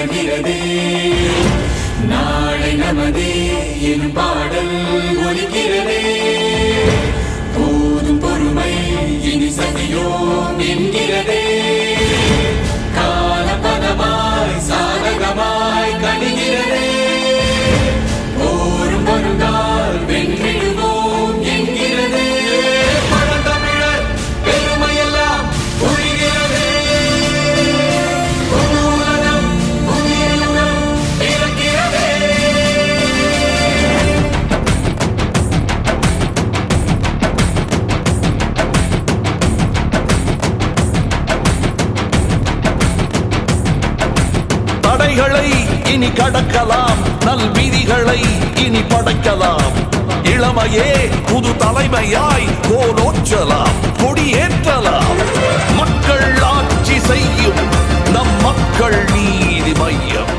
மலர்கிறதே நாளை நமதே எனும் பாடல் ஒலிக்கிறதே போதும் பொறுமை இனி சதியோம் என்கிறதே காலபதமாய் சாதகமாய் கணிகிறதே போரும் வருங்கால் வென்றிடுவோம் என்கிறதே பழந்தமிழர் பெருமையெல்லாம் புரிகிறதே புது உலகம் புதிய யுகம் பிறக்கிறதே தடைகளை இனி கடக்கலாம் நல் விதிகளை இனி படைக்கலாம் இளமையே புது தலைமையாய் கோலோற்றலாம் கொடியேற்றலாம் மக்கள் ஆட்சி செய்யும் நம் மக்கள் நீதி மையம்